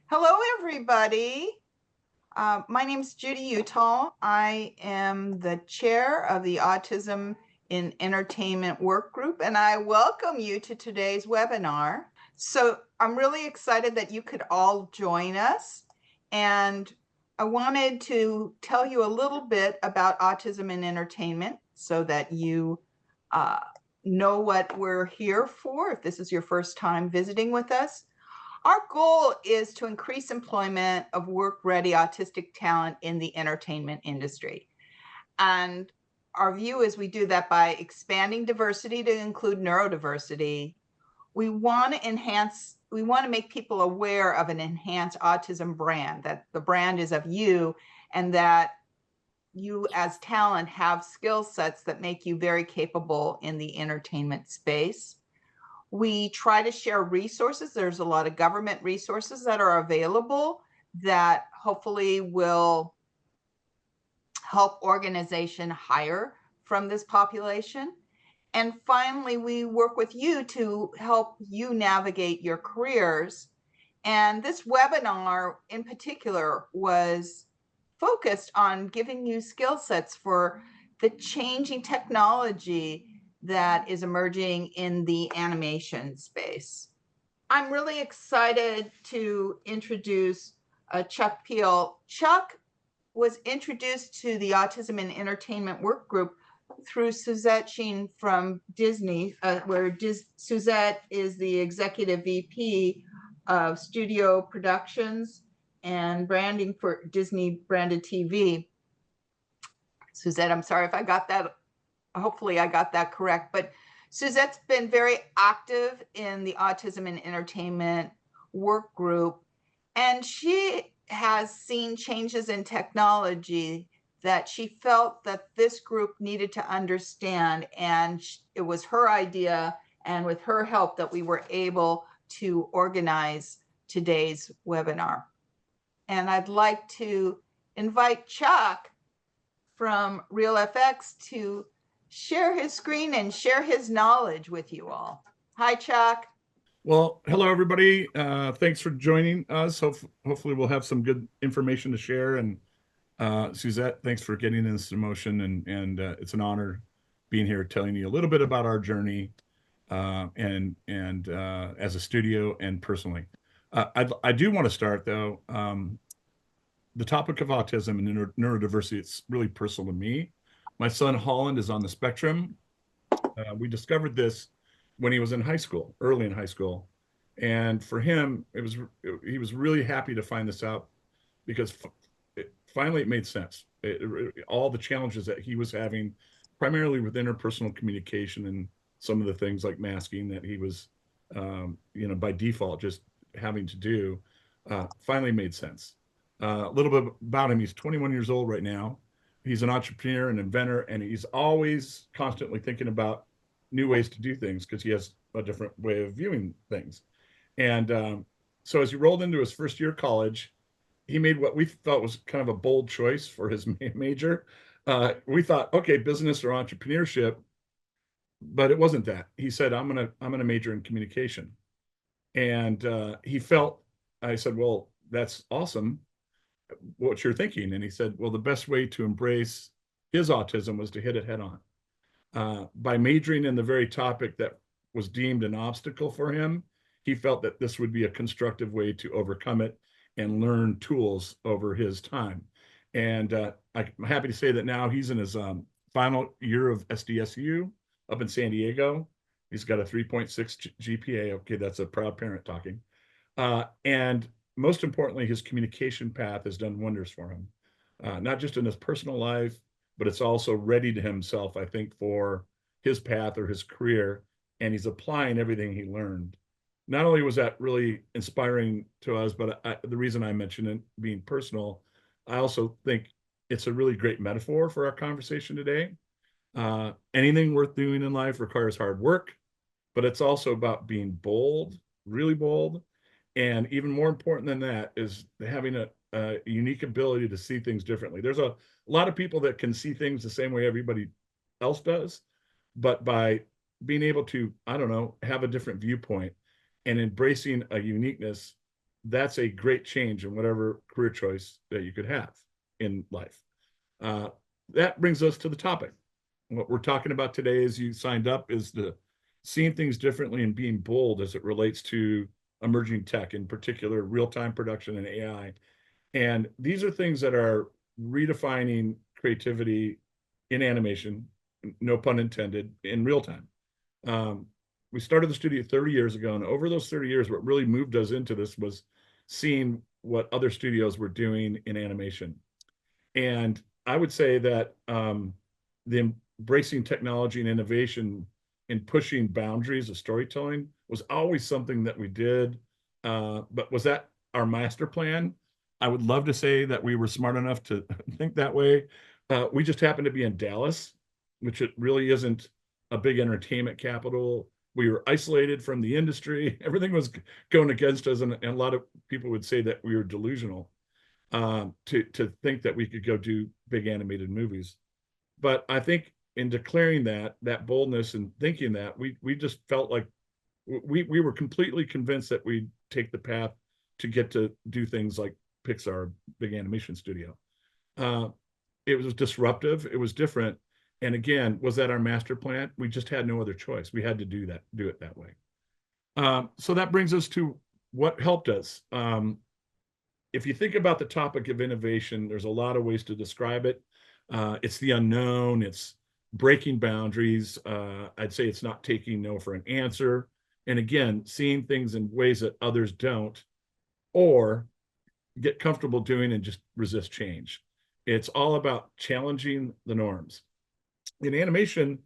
Hello, everybody. My name is Judy Utall. I am the chair of the Autism in Entertainment Work Group, and I welcome you to today's webinar. So I'm really excited that you could all join us. And I wanted to tell you a little bit about autism in entertainment so that you know what we're here for if this is your first time visiting with us. Our goal is to increase employment of work-ready autistic talent in the entertainment industry. And our view is we do that by expanding diversity to include neurodiversity. We want to make people aware of an enhanced autism brand, that the brand is of you and that you as talent have skill sets that make you very capable in the entertainment space. We try to share resources. There's a lot of government resources that are available that hopefully will help organization hire from this population. And finally, we work with you to help you navigate your careers. And this webinar in particular was focused on giving you skill sets for the changing technology that is emerging in the animation space. I'm really excited to introduce Chuck Peil. Chuck was introduced to the Autism and Entertainment Work Group through Suzette Sheen from Disney, where Suzette is the executive VP of studio productions and branding for Disney branded TV. Suzette, I'm sorry if I got that, hopefully I got that correct, but Suzette's been very active in the Autism and Entertainment Work Group, and she has seen changes in technology that she felt that this group needed to understand, and it was her idea and with her help that we were able to organize today's webinar. And I'd like to invite Chuck from RealFX to share his screen and share his knowledge with you all. Hi, Chuck. Well, hello, everybody. Thanks for joining us. Hopefully we'll have some good information to share. And Suzette, thanks for getting this motion. And it's an honor being here telling you a little bit about our journey and as a studio and personally. I do want to start, though, the topic of autism and neurodiversity, it's really personal to me. My son, Holland, is on the spectrum. We discovered this when he was in high school, early in high school. And for him, he was really happy to find this out because finally it made sense. All the challenges that he was having, primarily with interpersonal communication and some of the things like masking that he was, by default just having to do, finally made sense. A little bit about him. He's 21 years old right now. He's an entrepreneur and inventor, and he's always constantly thinking about new ways to do things because he has a different way of viewing things. And so as he rolled into his first year of college, he made what we thought was kind of a bold choice for his major. We thought, okay, business or entrepreneurship, but it wasn't that. He said, I'm gonna major in communication. And I said, well, that's awesome. What you're thinking? And he said, well, the best way to embrace his autism was to hit it head on. By majoring in the very topic that was deemed an obstacle for him, he felt that this would be a constructive way to overcome it and learn tools over his time. And I'm happy to say that now he's in his final year of SDSU up in San Diego. He's got a 3.6 GPA. Okay, that's a proud parent talking. And most importantly, his communication path has done wonders for him, not just in his personal life, but it's also readied himself, I think, for his path or his career. And he's applying everything he learned. Not only was that really inspiring to us, but the reason I mentioned it being personal, I also think it's a really great metaphor for our conversation today. Anything worth doing in life requires hard work, but it's also about being bold, really bold. And even more important than that is having a unique ability to see things differently. There's a lot of people that can see things the same way everybody else does, but by being able to, I don't know, have a different viewpoint and embracing a uniqueness, that's a great change in whatever career choice that you could have in life. Uh, that brings us to the topic. What we're talking about today, as you signed up, is the seeing things differently and being bold as it relates to emerging tech, in particular real-time production and AI. And these are things that are redefining creativity in animation, no pun intended, in real time. Um, we started the studio 30 years ago, and over those 30 years, what really moved us into this was seeing what other studios were doing in animation. And I would say that the embracing technology and innovation and pushing boundaries of storytelling was always something that we did. But was that our master plan? I would love to say that we were smart enough to think that way. We just happened to be in Dallas, which it really isn't a big entertainment capital. We were isolated from the industry. Everything was going against us, and a lot of people would say that we were delusional to think that we could go do big animated movies. But I think in declaring that boldness and thinking that, we just felt like we were completely convinced that we'd take the path to get to do things like Pixar, big animation studio. Uh, it was disruptive. It was different. And again, was that our master plan? We just had no other choice. We had to do it that way. So that brings us to what helped us. If you think about the topic of innovation, there's a lot of ways to describe it. It's the unknown, it's breaking boundaries. I'd say it's not taking no for an answer. And again, seeing things in ways that others don't, or get comfortable doing and just resist change. It's all about challenging the norms. In animation,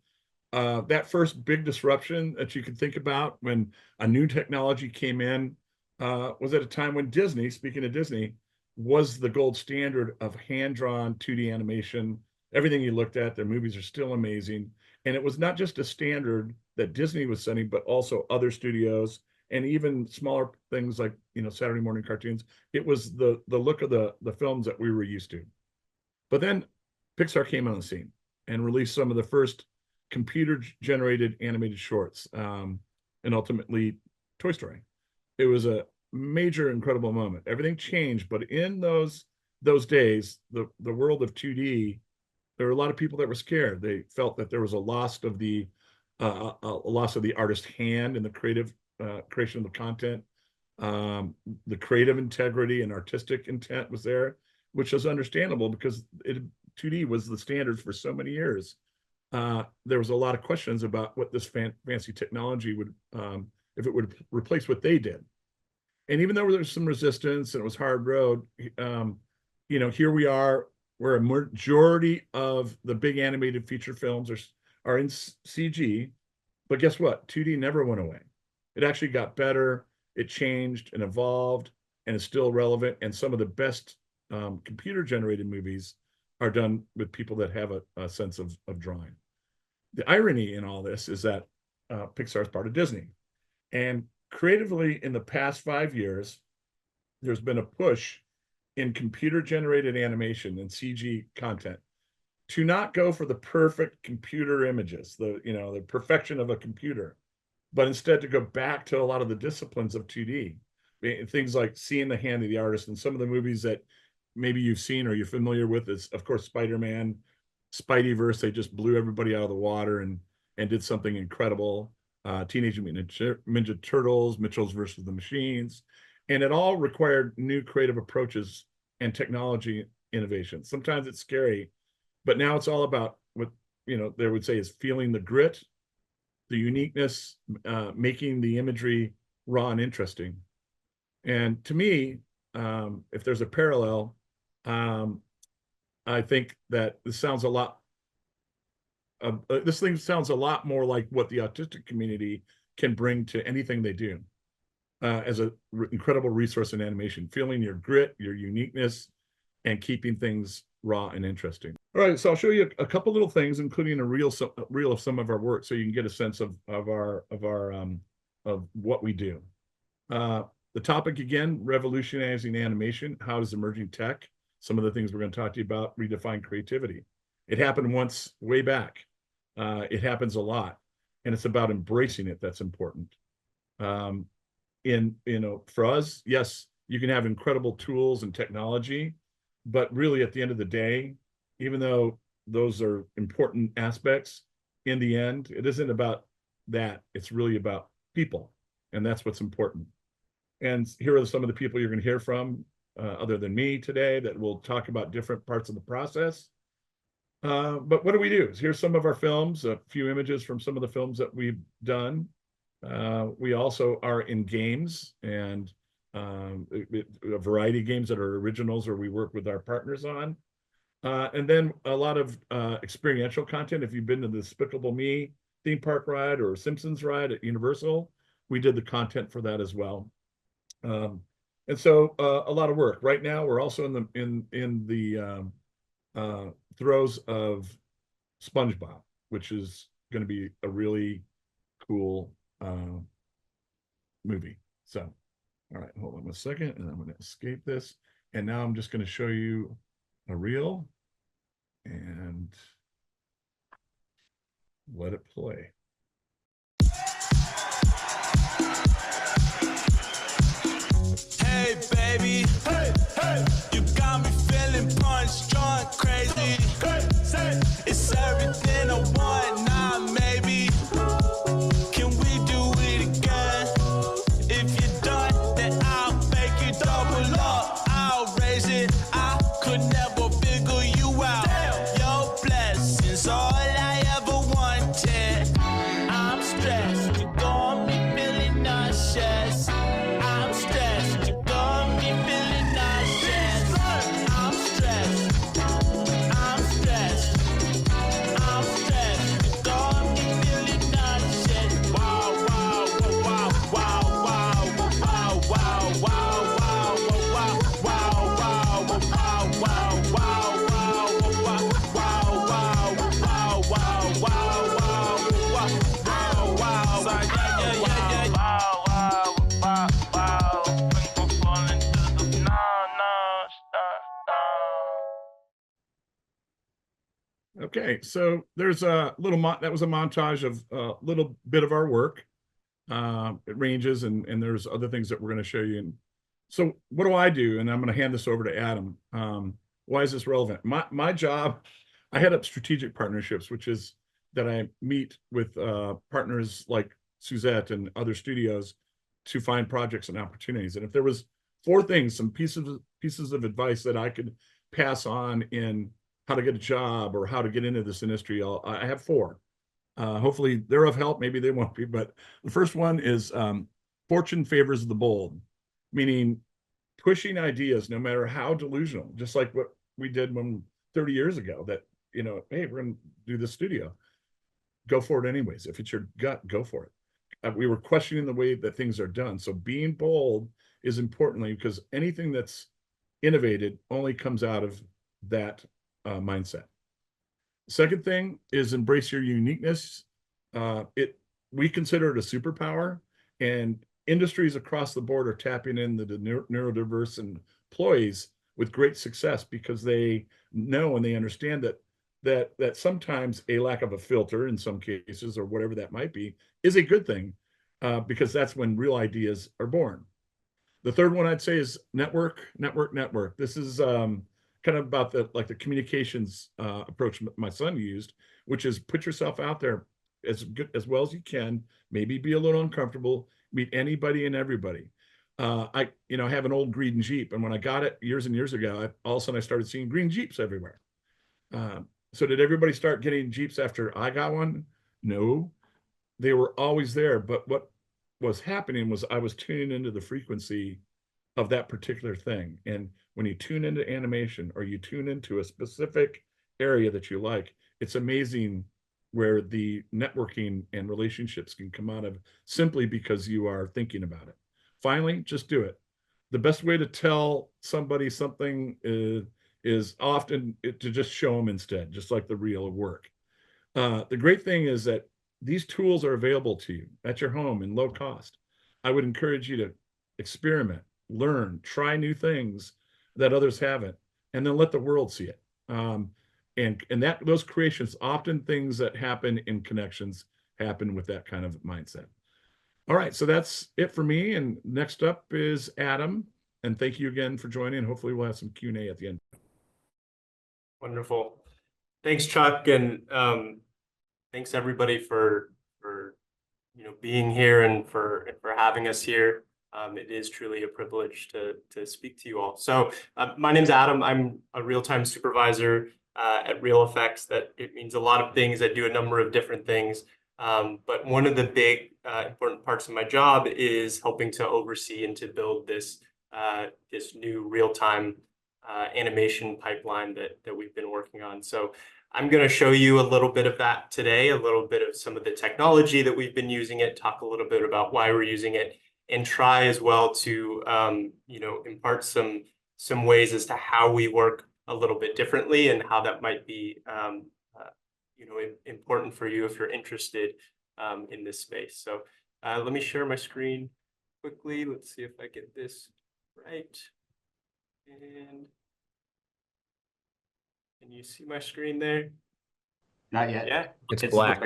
that first big disruption that you could think about when a new technology came in was at a time when Disney, speaking of Disney, was the gold standard of hand-drawn 2D animation. Everything you looked at, their movies are still amazing. And it was not just a standard that Disney was setting, but also other studios and even smaller things like, Saturday morning cartoons. It was the look of the films that we were used to. But then Pixar came on the scene and released some of the first computer-generated animated shorts, and ultimately Toy Story. It was a major, incredible moment. Everything changed, but in those days, the world of 2D, there were a lot of people that were scared. They felt that there was a loss of the artist hand in the creative creation of the content. The creative integrity and artistic intent was there, which is understandable because 2D was the standard for so many years. There was a lot of questions about what this fancy technology would, if it would replace what they did. And even though there was some resistance and it was hard road, here we are, where a majority of the big animated feature films are in CG. But guess what? 2D never went away. It actually got better. It changed and evolved and is still relevant. And some of the best computer generated movies are done with people that have a sense of drawing. The irony in all this is that Pixar is part of Disney. And creatively, in the past 5 years, there's been a push in computer generated animation and CG content to not go for the perfect computer images, the perfection of a computer, but instead to go back to a lot of the disciplines of 2D. Things like seeing the hand of the artist. And some of the movies that maybe you've seen or you're familiar with is, of course, Spider-Man, Spideyverse. They just blew everybody out of the water and did something incredible. Teenage Mutant Ninja Turtles, Mitchell's versus the Machines. And it all required new creative approaches and technology innovation. Sometimes it's scary, but now it's all about what, they would say is feeling the grit, the uniqueness, making the imagery raw and interesting. And to me, if there's a parallel, I think that this thing sounds a lot more like what the autistic community can bring to anything they do, as an incredible resource in animation, feeling your grit, your uniqueness, and keeping things raw and interesting. All right, so I'll show you a couple little things, including a reel of some of our work, so you can get a sense of what we do. The topic again, revolutionizing animation. How does emerging tech, some of the things we're going to talk to you about, redefine creativity? It happened once way back. It happens a lot, and it's about embracing it that's important. For us, yes, you can have incredible tools and technology, but really at the end of the day, even though those are important aspects, in the end, it isn't about that. It's really about people, and that's what's important. And here are some of the people you're going to hear from, other than me today, that will talk about different parts of the process. But what do we do? Here's some of our films, a few images from some of the films that we've done. We also are in games, and a variety of games that are originals or we work with our partners on. And then a lot of experiential content. If you've been to the Despicable Me theme park ride or Simpsons ride at Universal, we did the content for that as well. And so a lot of work. Right now, we're also in the throes of SpongeBob, which is going to be a really cool movie. So, all right, hold on a second, and I'm going to escape this. And now I'm just going to show you a reel and let it play. Hey baby, hey, hey, you got me feeling punch drunk, crazy. It's everything I want now, maybe. Can we do it again? If you're done, then I'll make it double up. I'll raise it. I could never figure you out. Damn. Your blessings, all I ever wanted. I'm stressed, you got me feeling nauseous. I'm stressed, you got me feeling nauseous. I'm stressed, I'm stressed, I'm stressed, you got me feeling nauseous. Wow, wow, wow, wow, wow, wow, wow, wow, wow, wow, wow, wow, wow, wow, Okay, so there's a little that was a montage of a little bit of our work. It ranges, and there's other things that we're going to show you. And so what do I do? And I'm going to hand this over to Adam. Why is this relevant? My job, I head up strategic partnerships, which is that I meet with partners like Suzette and other studios to find projects and opportunities. And if there was four things, some pieces of advice that I could pass on in how to get a job or how to get into this industry, I have four. Hopefully they're of help. Maybe they won't be, but the first one is fortune favors the bold, meaning pushing ideas, no matter how delusional, just like what we did 30 years ago, that, hey, we're going to do this studio. Go for it anyways. If it's your gut, go for it. We were questioning the way that things are done. So being bold is importantly, because anything that's innovated only comes out of that mindset. Second thing is embrace your uniqueness. We consider it a superpower, and industries across the board are tapping into the neurodiverse employees with great success because they know and they understand that sometimes a lack of a filter in some cases, or whatever that might be, is a good thing, because that's when real ideas are born. The third one I'd say is network. This is kind of about the communications approach my son used, which is put yourself out there as well as you can, maybe be a little uncomfortable, meet anybody and everybody. I have an old green Jeep, and when I got it years and years ago, all of a sudden I started seeing green Jeeps everywhere. So did everybody start getting Jeeps after I got one? No, they were always there. But what was happening was I was tuning into the frequency of that particular thing. And when you tune into animation, or you tune into a specific area that you like, it's amazing where the networking and relationships can come out of, simply because you are thinking about it. Finally, just do it. The best way to tell somebody something is often to just show them instead, just like the real work. The great thing is that these tools are available to you at your home in low cost. I would encourage you to experiment, learn, try new things that others haven't, and then let the world see it. And that those creations, often things that happen in connections, happen with that kind of mindset. All right, so that's it for me. And next up is Adam. And thank you again for joining. Hopefully we'll have some Q&A at the end. Wonderful. Thanks, Chuck, and thanks everybody for being here and for having us here. It is truly a privilege to speak to you all. So my name's Adam. I'm a real-time supervisor at RealFX. That it means a lot of things. I do a number of different things, but one of the big important parts of my job is helping to oversee and to build this new real-time animation pipeline that we've been working on. So I'm going to show you a little bit of that today, a little bit of some of the technology that we've been using it, talk a little bit about why we're using it, and try as well to impart some ways as to how we work a little bit differently and how that might be important for you if you're interested in this space. So let me share my screen quickly. Let's see if I get this right. And can you see my screen there? Not yet. Yeah, It's black.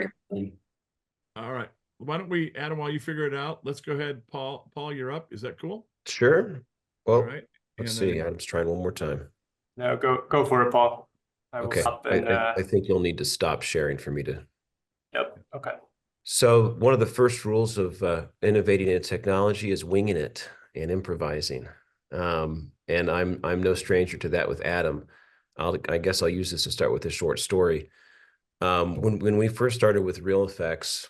All right. Why don't we, Adam, while you figure it out, let's go ahead. Paul, you're up. Is that cool? Sure. All Well, right. let's And see. then- Adam's trying one more time. no, go for it, Paul. I will Okay. stop and I think you'll need to stop sharing for me to. yep. Okay. So one of the first rules of innovating in technology is winging it and improvising. And I'm no stranger to that with Adam. I guess I'll use this to start with a short story. When we first started with RealFX,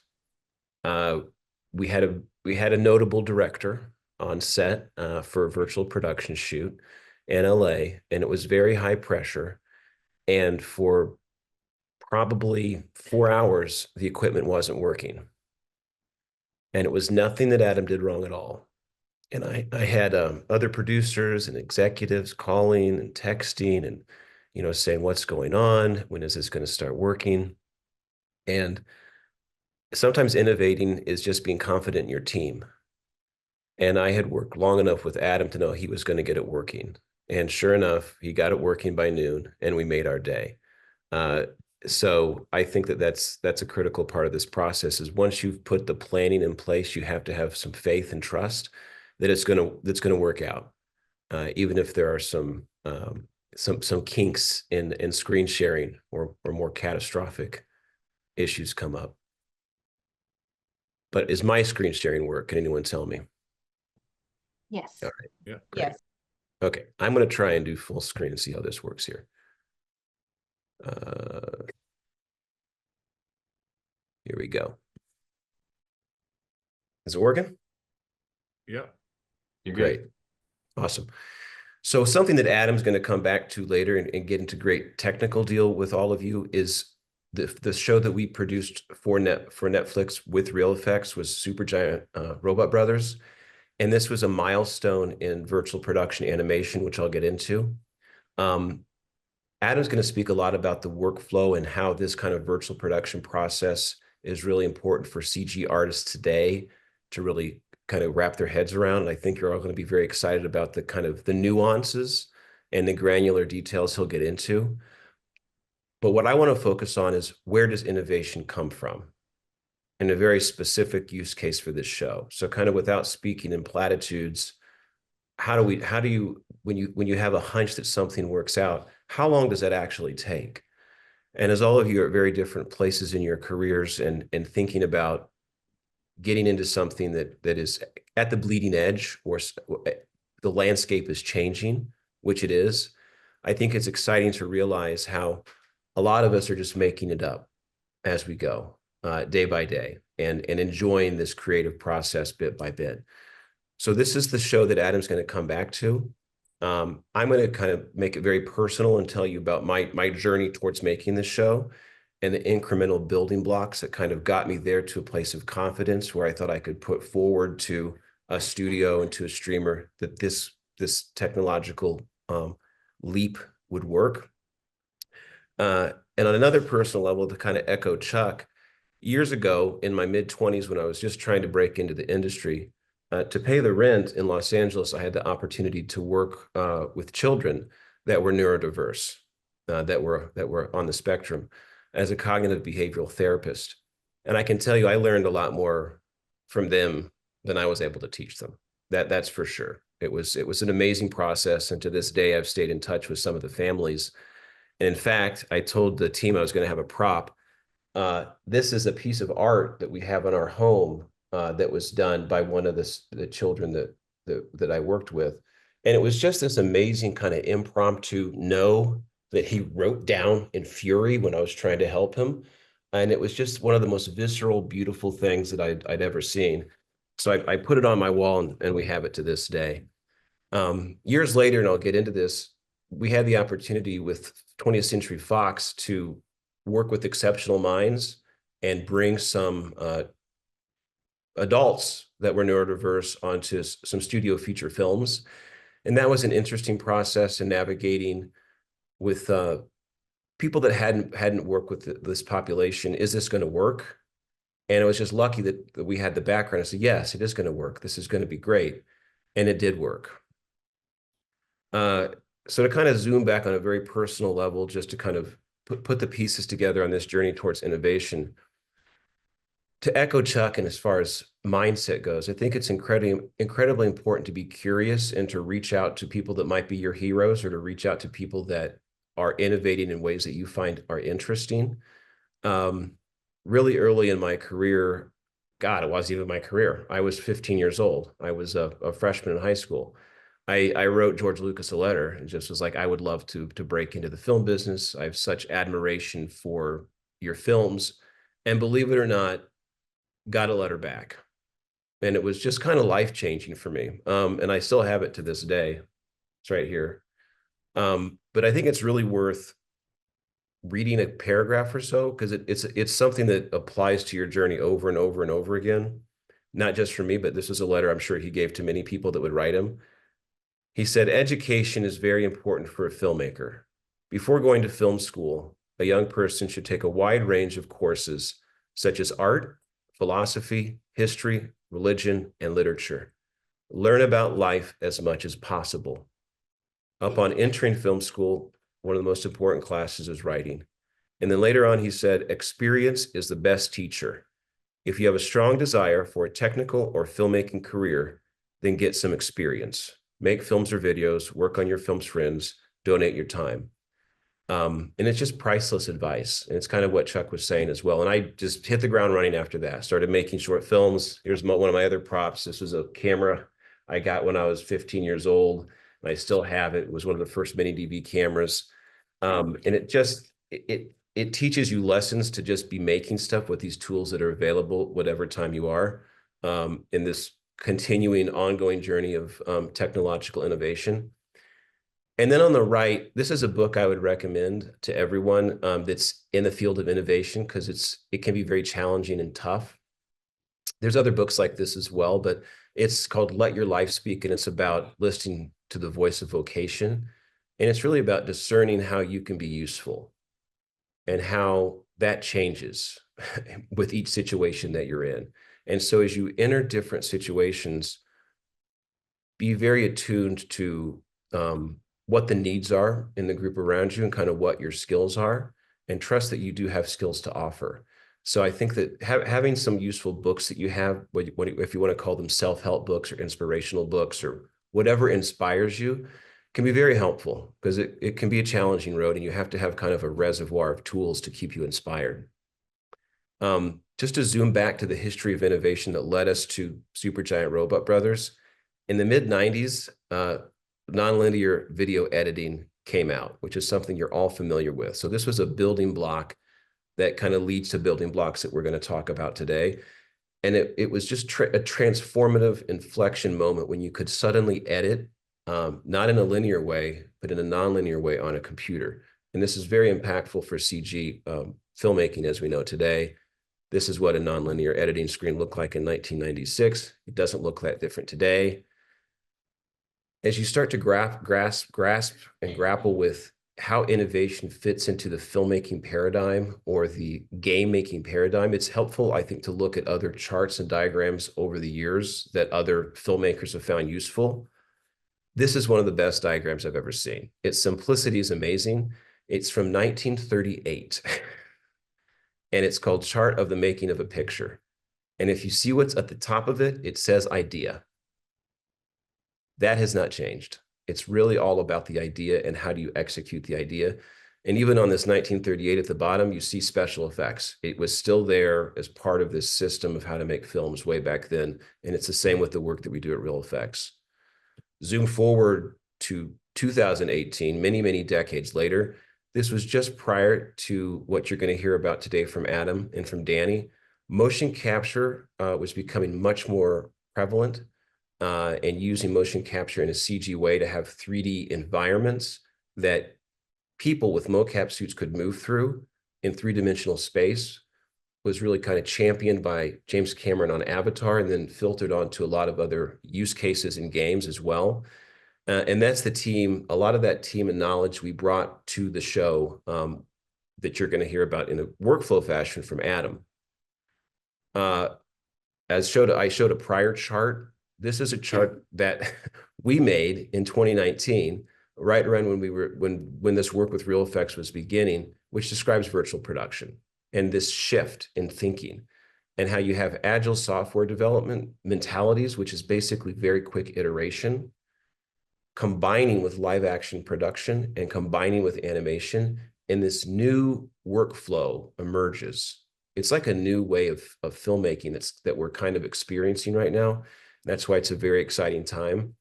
we had a notable director on set for a virtual production shoot in LA, and it was very high pressure. And for probably 4 hours, the equipment wasn't working. And it was nothing that Adam did wrong at all. And I had other producers and executives calling and texting and, saying, what's going on? When is this going to start working? And sometimes innovating is just being confident in your team. And I had worked long enough with Adam to know he was going to get it working. And sure enough, he got it working by noon and we made our day. So I think that's a critical part of this process is once you've put the planning in place, you have to have some faith and trust that it's going to work out. Even if there are some kinks in screen sharing or more catastrophic issues come up. But is my screen sharing work? Can anyone tell me? Yes. All right. Yeah. Great. Yes. Okay, I'm going to try and do full screen and see how this works here. Here we go. Is it working? Yeah. You're Great. Awesome. So something that Adam's going to come back to later and get into great technical deal with all of you is the show that we produced for Netflix with RealFX was Supergiant Robot Brothers. And this was a milestone in virtual production animation, which I'll get into. Adam's going to speak a lot about the workflow and how this kind of virtual production process is really important for CG artists today to really kind of wrap their heads around. And I think you're all going to be very excited about the kind of the nuances and the granular details he'll get into. But what I want to focus on is where does innovation come from? In a very specific use case for this show. So kind of without speaking in platitudes, how do you, when you have a hunch that something works out, how long does that actually take? And as all of you are at very different places in your careers and thinking about getting into something that is at the bleeding edge or the landscape is changing, which it is, I think it's exciting to realize how a lot of us are just making it up as we go. Day by day and enjoying this creative process bit by bit. So this is the show that Adam's going to come back to. I'm going to kind of make it very personal and tell you about my journey towards making this show and the incremental building blocks that kind of got me there to a place of confidence where I thought I could put forward to a studio and to a streamer that this technological leap would work. And on another personal level, to kind of echo Chuck, years ago, in my mid-20s, when I was just trying to break into the industry, to pay the rent in Los Angeles, I had the opportunity to work with children that were neurodiverse, that were on the spectrum, as a cognitive behavioral therapist. And I can tell you, I learned a lot more from them than I was able to teach them. That's for sure. It was an amazing process. And to this day, I've stayed in touch with some of the families. And in fact, I told the team I was going to have a prop. This is a piece of art that we have in our home that was done by one of the children that I worked with. And it was just this amazing kind of impromptu no that he wrote down in fury when I was trying to help him. And it was just one of the most visceral, beautiful things that I'd ever seen. So I put it on my wall, and we have it to this day. Years later, and I'll get into this, we had the opportunity with 20th Century Fox to work with exceptional minds and bring some adults that were neurodiverse onto some studio feature films. And that was an interesting process in navigating with people that hadn't worked with this population. Is this going to work? And it was just lucky that we had the background. I said, yes, it is going to work. This is going to be great. And it did work. So to kind of zoom back on a very personal level, just to kind of put the pieces together on this journey towards innovation. To echo Chuck, and as far as mindset goes, I think it's incredibly important to be curious and to reach out to people that might be your heroes, or to reach out to people that are innovating in ways that you find are interesting. Really early in my career, God, it wasn't even my career. I was 15 years old. I was a freshman in high school. I wrote George Lucas a letter and just was like, I would love to break into the film business. I have such admiration for your films. And believe it or not, got a letter back. And it was just kind of life-changing for me. And I still have it to this day. It's right here. But I think it's really worth reading a paragraph or so, because it's something that applies to your journey over and over and over again. Not just for me, but this is a letter I'm sure he gave to many people that would write him. He said, education is very important for a filmmaker. Before going to film school, a young person should take a wide range of courses such as art, philosophy, history, religion, and literature. Learn about life as much as possible. Upon entering film school, one of the most important classes is writing. And then later on, he said, experience is the best teacher. If you have a strong desire for a technical or filmmaking career, then get some experience. Make films or videos, work on your film's friends, donate your time. And it's just priceless advice. And it's kind of what Chuck was saying as well. And I just hit the ground running after that. Started making short films. Here's one of my other props. This was a camera I got when I was 15 years old. And I still have it. It was one of the first mini DV cameras. And it teaches you lessons to just be making stuff with these tools that are available, whatever time you are, in this continuing ongoing journey of technological innovation. And then on the right, this is a book I would recommend to everyone that's in the field of innovation, because it can be very challenging and tough. There's other books like this as well, but it's called Let Your Life Speak, and it's about listening to the voice of vocation. And it's really about discerning how you can be useful and how that changes with each situation that you're in. And so as you enter different situations, be very attuned to what the needs are in the group around you and kind of what your skills are, and trust that you do have skills to offer. So I think that having some useful books that you have, if you want to call them self-help books or inspirational books or whatever inspires you, can be very helpful, because it can be a challenging road and you have to have kind of a reservoir of tools to keep you inspired. Just to zoom back to the history of innovation that led us to Supergiant Robot Brothers, in the mid-90s, nonlinear video editing came out, which is something you're all familiar with. So this was a building block that kind of leads to building blocks that we're going to talk about today. And it was just a transformative inflection moment when you could suddenly edit, not in a linear way, but in a nonlinear way on a computer. And this is very impactful for CG filmmaking as we know today. This is what a nonlinear editing screen looked like in 1996. It doesn't look that different today. As you start to grasp and grapple with how innovation fits into the filmmaking paradigm or the game making paradigm, it's helpful, I think, to look at other charts and diagrams over the years that other filmmakers have found useful. This is one of the best diagrams I've ever seen. Its simplicity is amazing. It's from 1938. And it's called Chart of the Making of a Picture. And if you see what's at the top of it, it says idea. That has not changed. It's really all about the idea and how do you execute the idea. And even on this 1938 at the bottom, you see special effects. It was still there as part of this system of how to make films way back then. And it's the same with the work that we do at Real Effects. Zoom forward to 2018, many, many decades later. This was just prior to what you're going to hear about today from Adam and from Danny. Motion capture was becoming much more prevalent, and using motion capture in a CG way to have 3D environments that people with mocap suits could move through in three-dimensional space was really kind of championed by James Cameron on Avatar and then filtered onto a lot of other use cases in games as well. And that's the team, a lot of that team and knowledge we brought to the show that you're going to hear about in a workflow fashion from Adam. I showed a prior chart. This is a chart that we made in 2019, right around when this work with Real Effects was beginning, which describes virtual production and this shift in thinking and how you have agile software development mentalities, which is basically very quick iteration, combining with live action production and combining with animation, and this new workflow emerges. It's like a new way of filmmaking that we're kind of experiencing right now. That's why it's a very exciting time.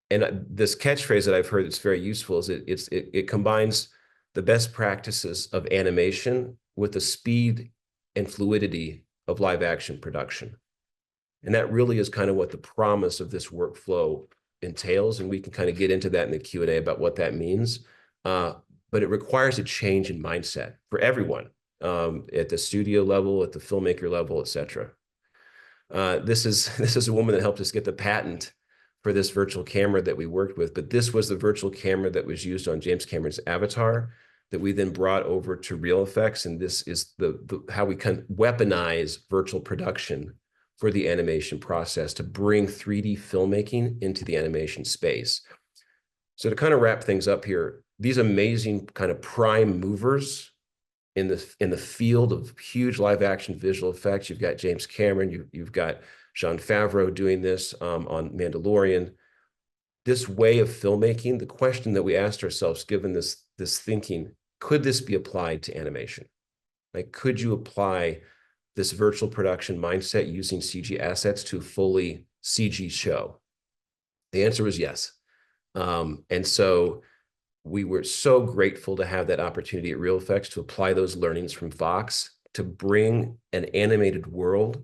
And this catchphrase that I've heard that's very useful is it combines the best practices of animation with the speed and fluidity of live action production. And that really is kind of what the promise of this workflow entails. And we can kind of get into that in the Q&A about what that means. But it requires a change in mindset for everyone at the studio level, at the filmmaker level, et cetera. This is a woman that helped us get the patent for this virtual camera that we worked with, but this was the virtual camera that was used on James Cameron's Avatar that we then brought over to Real Effects, and this is how we can weaponize virtual production for the animation process to bring 3D filmmaking into the animation space. So to kind of wrap things up here, these amazing kind of prime movers in the field of huge live action visual effects. You've got James Cameron, you've got Jon Favreau doing this on Mandalorian. This way of filmmaking, the question that we asked ourselves, given this thinking, could this be applied to animation? Like, could you apply this virtual production mindset using CG assets to a fully CG show? The answer was yes. And so we were so grateful to have that opportunity at Real Effects to apply those learnings from Fox to bring an animated world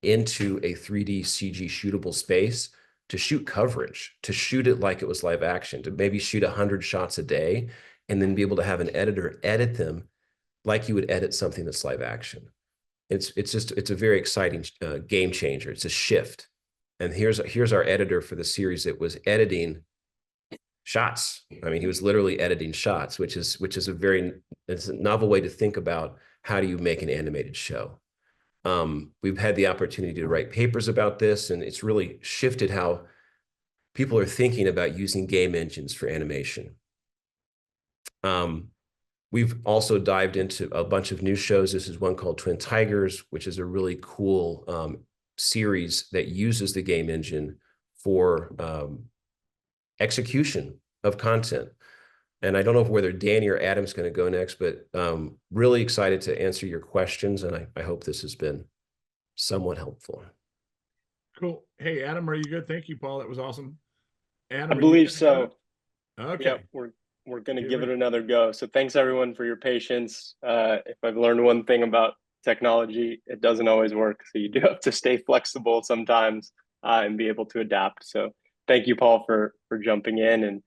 into a 3D CG shootable space, to shoot coverage, to shoot it like it was live action, to maybe shoot 100 shots a day, and then be able to have an editor edit them like you would edit something that's live action. It's a very exciting game changer. It's a shift. And here's our editor for the series that was editing shots. I mean, he was literally editing shots, which is it's a novel way to think about how do you make an animated show. We've had the opportunity to write papers about this, and it's really shifted how people are thinking about using game engines for animation. We've also dived into a bunch of new shows. This is one called Twin Tigers, which is a really cool series that uses the game engine for execution of content. And I don't know whether Danny or Adam's going to go next, but really excited to answer your questions. And I hope this has been somewhat helpful. Cool. Hey, Adam, are you good? Thank you, Paul. That was awesome. Adam, I believe so. Okay. Yeah, we're going to give it another go. So thanks everyone for your patience. If I've learned one thing about technology, it doesn't always work. So you do have to stay flexible sometimes and be able to adapt. So thank you, Paul, for jumping in, and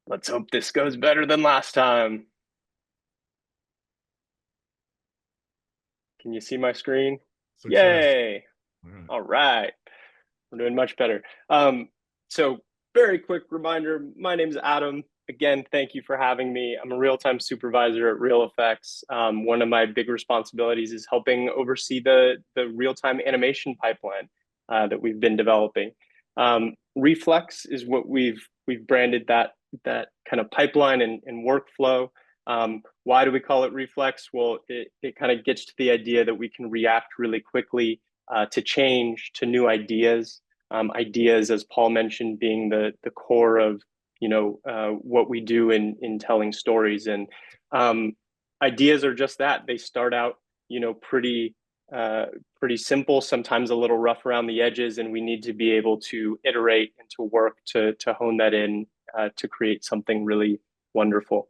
let's hope this goes better than last time. Can you see my screen? Success. Yay. All right. We're doing much better. So very quick reminder, my name is Adam. Again, thank you for having me. I'm a real-time supervisor at Real Effects. One of my big responsibilities is helping oversee the real-time animation pipeline that we've been developing. Reflex is what we've branded that kind of pipeline and workflow. Why do we call it Reflex? Well, it kind of gets to the idea that we can react really quickly to change, to new ideas, ideas, as Paul mentioned, being the core of, what we do in telling stories. And ideas are just that. They start out, pretty simple, sometimes a little rough around the edges, and we need to be able to iterate and to work to hone that in to create something really wonderful.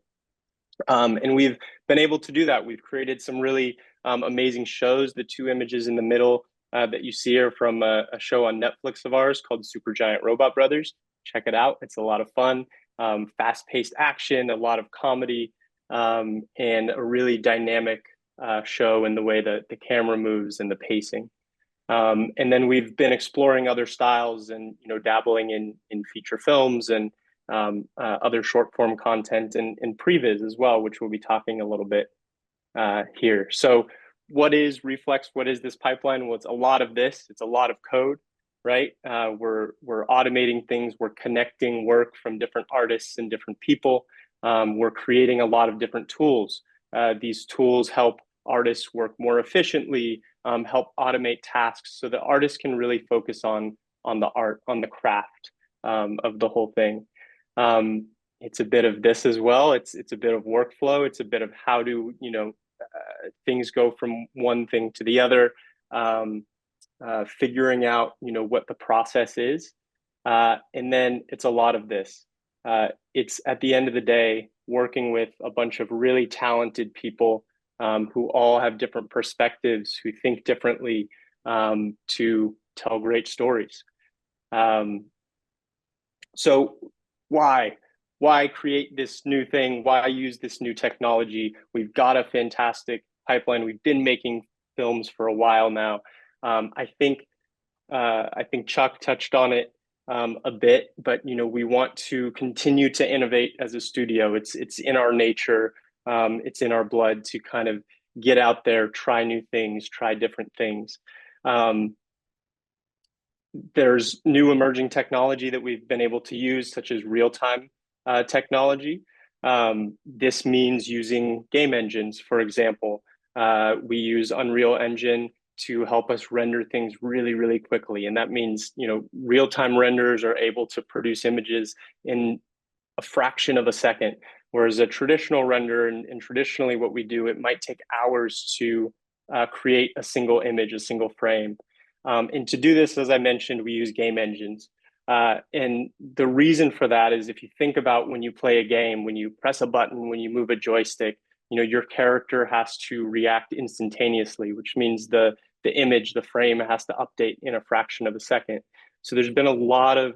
And we've been able to do that. We've created some really amazing shows. The two images in the middle that you see are from a show on Netflix of ours called Supergiant Robot Brothers. Check it out. It's a lot of fun, fast-paced action, a lot of comedy, and a really dynamic show in the way that the camera moves and the pacing. And then we've been exploring other styles and, dabbling in feature films and other short form content and previs as well, which we'll be talking a little bit here. So what is Reflex? What is this pipeline? Well, it's a lot of this. It's a lot of code, right? We're automating things. We're connecting work from different artists and different people. We're creating a lot of different tools. These tools help artists work more efficiently, help automate tasks so that artists can really focus on the art, on the craft of the whole thing. It's a bit of this as well. It's a bit of workflow. It's a bit of how do, things go from one thing to the other, figuring out, what the process is. And then it's a lot of this. It's at the end of the day, working with a bunch of really talented people who all have different perspectives, who think differently, to tell great stories. So why create this new thing? Why use this new technology? We've got a fantastic pipeline. We've been making films for a while now. I think Chuck touched on it a bit, but we want to continue to innovate as a studio. It's in our nature. It's in our blood to kind of get out there, try new things, try different things. There's new emerging technology that we've been able to use, such as real-time technology. This means using game engines, for example. We use Unreal Engine to help us render things really, really quickly. And that means, real-time renderers are able to produce images in a fraction of a second, whereas a traditional render, and traditionally what we do, it might take hours to create a single image, a single frame. And to do this, as I mentioned, we use game engines. And the reason for that is if you think about when you play a game, when you press a button, when you move a joystick, your character has to react instantaneously, which means the image, the frame has to update in a fraction of a second. So there's been a lot of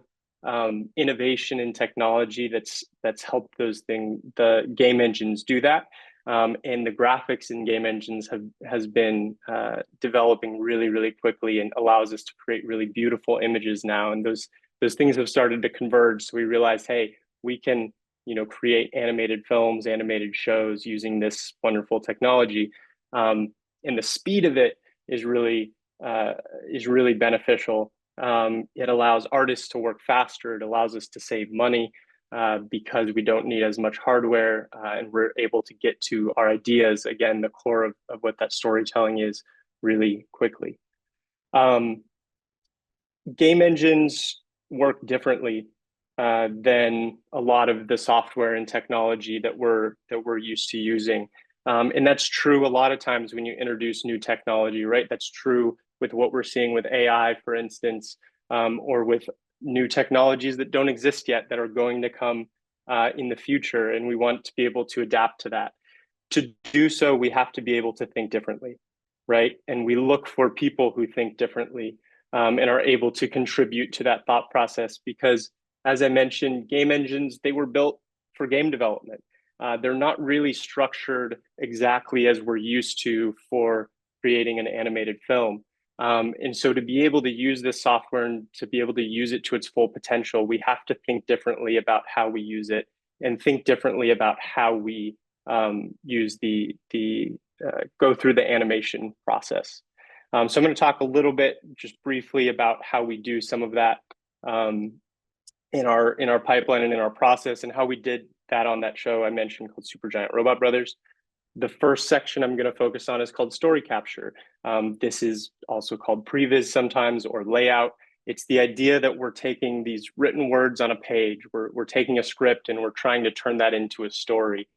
innovation in technology that's helped the game engines do that. And the graphics in game engines has been developing really, really quickly and allows us to create really beautiful images now. And those things have started to converge. So we realized, hey, we can, create animated films, animated shows using this wonderful technology. And the speed of it is really beneficial. It allows artists to work faster. It allows us to save money. Because we don't need as much hardware, and we're able to get to our ideas, again, the core of what that storytelling is, really quickly. Game engines work differently than a lot of the software and technology that we're used to using. And that's true a lot of times when you introduce new technology, right? That's true with what we're seeing with AI, for instance, or with new technologies that don't exist yet that are going to come in the future. And we want to be able to adapt to that. To do so, we have to be able to think differently, right? And we look for people who think differently and are able to contribute to that thought process because, as I mentioned, game engines, they were built for game development. They're not really structured exactly as we're used to for creating an animated film. And so to be able to use this software and to be able to use it to its full potential, we have to think differently about how we use it and think differently about how we use go through the animation process. So I'm going to talk a little bit just briefly about how we do some of that in our pipeline and in our process and how we did that on that show I mentioned called Supergiant Robot Brothers. The first section I'm going to focus on is called story capture. This is also called previs sometimes or layout. It's the idea that we're taking these written words on a page, we're taking a script and we're trying to turn that into a story.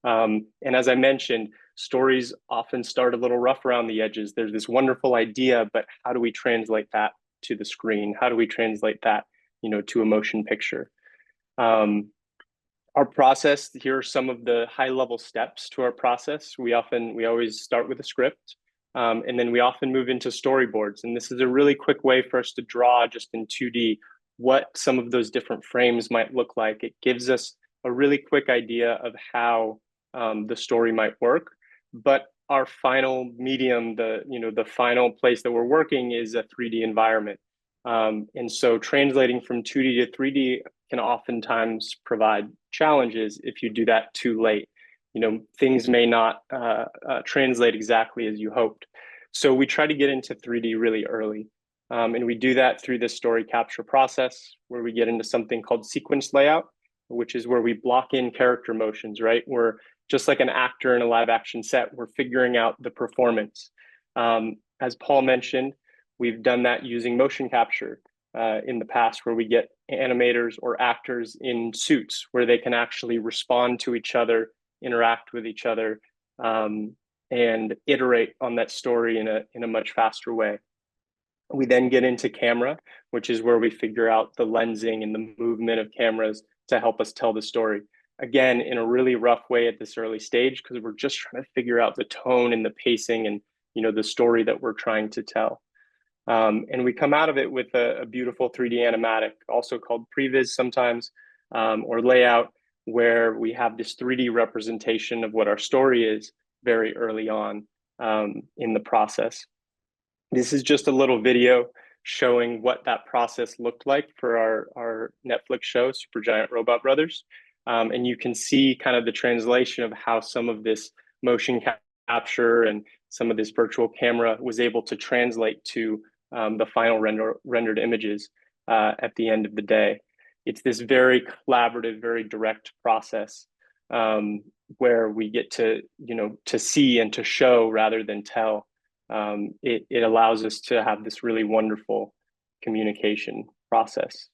And as I mentioned, stories often start a little rough around the edges. There's this wonderful idea, but how do we translate that to the screen? How do we translate that, to a motion picture? Our process, here are some of the high level steps to our process. We always start with a script, and then we often move into storyboards. And this is a really quick way for us to draw just in 2D what some of those different frames might look like. It gives us a really quick idea of how the story might work. But our final medium, the final place that we're working is a 3D environment. And so translating from 2D to 3D can oftentimes provide challenges if you do that too late. Things may not translate exactly as you hoped. So we try to get into 3D really early. And we do that through this story capture process, where we get into something called sequence layout, which is where we block in character motions, right? We're just like an actor in a live action set, we're figuring out the performance. As Paul mentioned, we've done that using motion capture in the past, where we get animators or actors in suits where they can actually respond to each other, interact with each other, and iterate on that story in a much faster way. We then get into camera, which is where we figure out the lensing and the movement of cameras to help us tell the story. Again, in a really rough way at this early stage, because we're just trying to figure out the tone and the pacing and the story that we're trying to tell. And we come out of it with a beautiful 3D animatic, also called previs sometimes, or layout, where we have this 3D representation of what our story is very early on in the process. This is just a little video showing what that process looked like for our Netflix show, Supergiant Robot Brothers. And you can see kind of the translation of how some of this motion capture and some of this virtual camera was able to translate to the final rendered images at the end of the day. It's this very collaborative, very direct process where we get to see and to show rather than tell. It allows us to have this really wonderful communication process.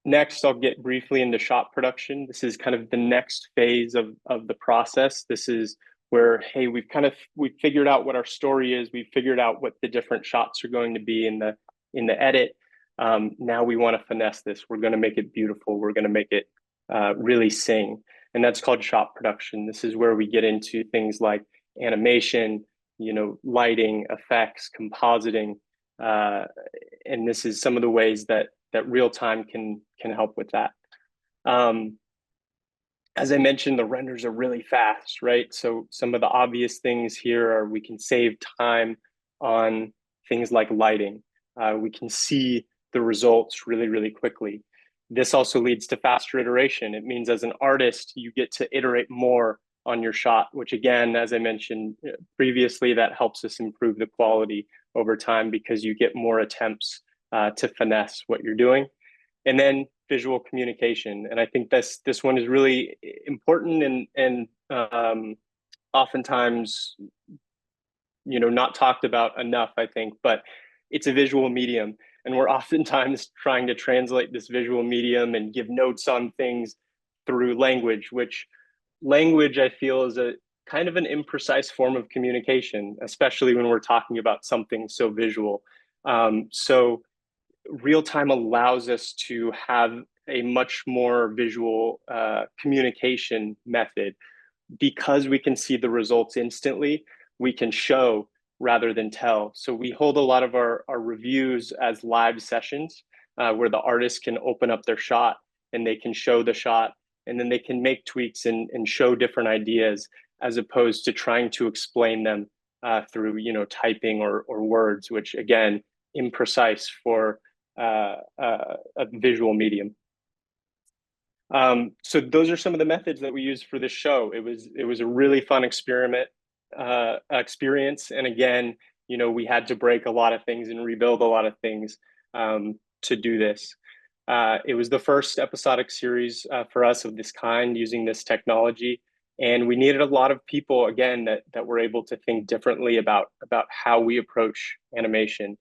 Next, I'll get briefly into shot production. This is kind of the next phase of the process. This is where, hey, we've figured out what our story is. We've figured out what the different shots are going to be in the edit. Now we want to finesse this. We're going to make it beautiful. We're going to make it really sing. And that's called shot production. This is where we get into things like animation, lighting, effects, compositing. And this is some of the ways that real time can help with that. As I mentioned, the renders are really fast, right? So some of the obvious things here are we can save time on things like lighting. We can see the results really, really quickly. This also leads to faster iteration. It means as an artist, you get to iterate more on your shot, which again, as I mentioned previously, that helps us improve the quality over time because you get more attempts to finesse what you're doing. And then visual communication. And I think this one is really important and oftentimes, not talked about enough, I think, but it's a visual medium. And we're oftentimes trying to translate this visual medium and give notes on things through language, which language I feel is a kind of an imprecise form of communication, especially when we're talking about something so visual. So real time allows us to have a much more visual communication method. Because we can see the results instantly, we can show rather than tell. So we hold a lot of our reviews as live sessions where the artist can open up their shot and they can show the shot, and then they can make tweaks and show different ideas as opposed to trying to explain them through typing or words, which again, imprecise for a visual medium. So those are some of the methods that we used for this show. It was a really fun experience. And again, we had to break a lot of things and rebuild a lot of things to do this. It was the first episodic series for us of this kind using this technology. And we needed a lot of people, again, that were able to think differently about how we approach animation.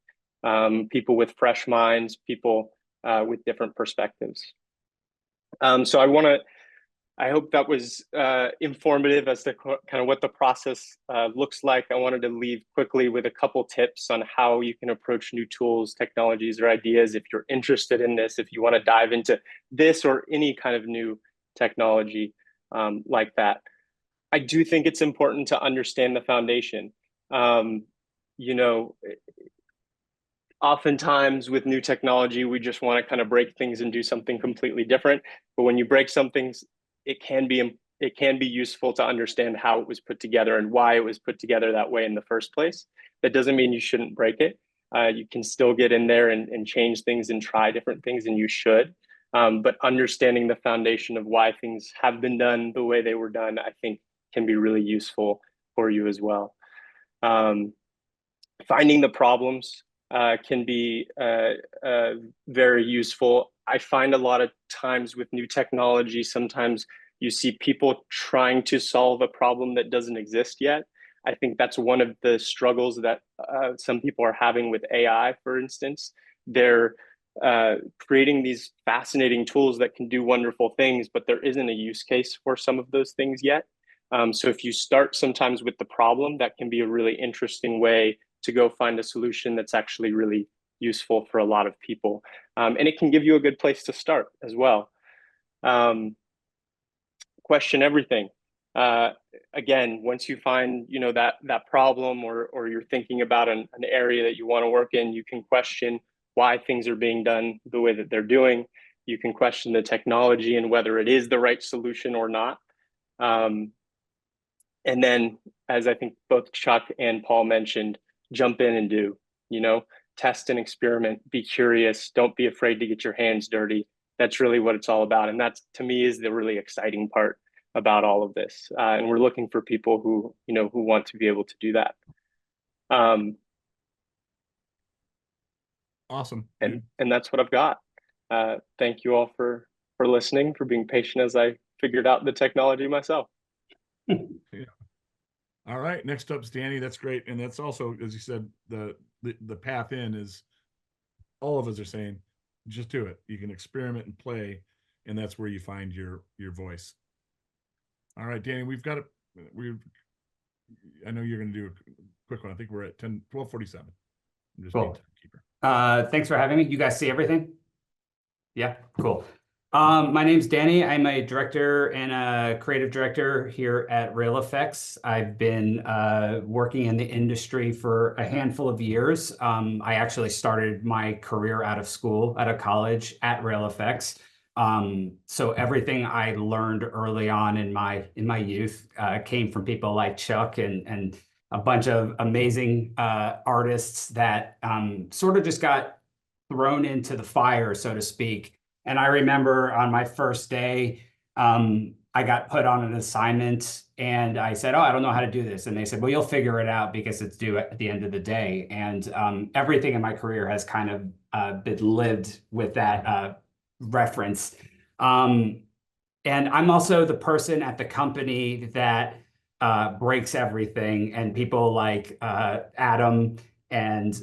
people with fresh minds, people with different perspectives. So I hope that was informative as to kind of what the process looks like. I wanted to leave quickly with a couple tips on how you can approach new tools, technologies, or ideas if you're interested in this, if you want to dive into this or any kind of new technology like that. I do think it's important to understand the foundation. You know, oftentimes with new technology, we just want to kind of break things and do something completely different. But when you break some things, it can be useful to understand how it was put together and why it was put together that way in the first place. That doesn't mean you shouldn't break it. You can still get in there and change things and try different things, and you should. But understanding the foundation of why things have been done the way they were done, I think, can be really useful for you as well. Finding the problems can be very useful. I find a lot of times with new technology, sometimes you see people trying to solve a problem that doesn't exist yet. I think that's one of the struggles that some people are having with AI, for instance. They're creating these fascinating tools that can do wonderful things, but there isn't a use case for some of those things yet. So if you start sometimes with the problem, that can be a really interesting way to go find a solution that's actually really useful for a lot of people. And it can give you a good place to start as well. Question everything. Again, once you find, you know, that problem or you're thinking about an area that you want to work in, you can question why things are being done the way that they're doing. You can question the technology and whether it is the right solution or not. And then, as I think both Chuck and Paul mentioned, jump in and do, you know, test and experiment, be curious, don't be afraid to get your hands dirty. That's really what it's all about. And that's, to me, is the really exciting part about all of this. And we're looking for people who, you know, who want to be able to do that. Awesome. And that's what I've got. Thank you all for listening, for being patient as I figured out the technology myself. Yeah. All right. Next up is Danny. That's great. And that's also, as you said, the path in is, all of us are saying, just do it. You can experiment and play, and that's where you find your voice. All right, Danny, I know you're going to do a quick one. I think we're at 12:47. I'm just being timekeeper. Thanks for having me. You guys see everything? Yeah, cool. My name's Danny. I'm a director and a creative director here at Rail Effects. I've been working in the industry for a handful of years. I actually started my career out of college at Rail Effects. So everything I learned early on in my youth came from people like Chuck and a bunch of amazing artists that sort of just got thrown into the fire, so to speak. And I remember on my first day, I got put on an assignment and I said, oh, I don't know how to do this. And they said, well, you'll figure it out because it's due at the end of the day. And everything in my career has kind of been lived with that reference. And I'm also the person at the company that breaks everything. And people like Adam and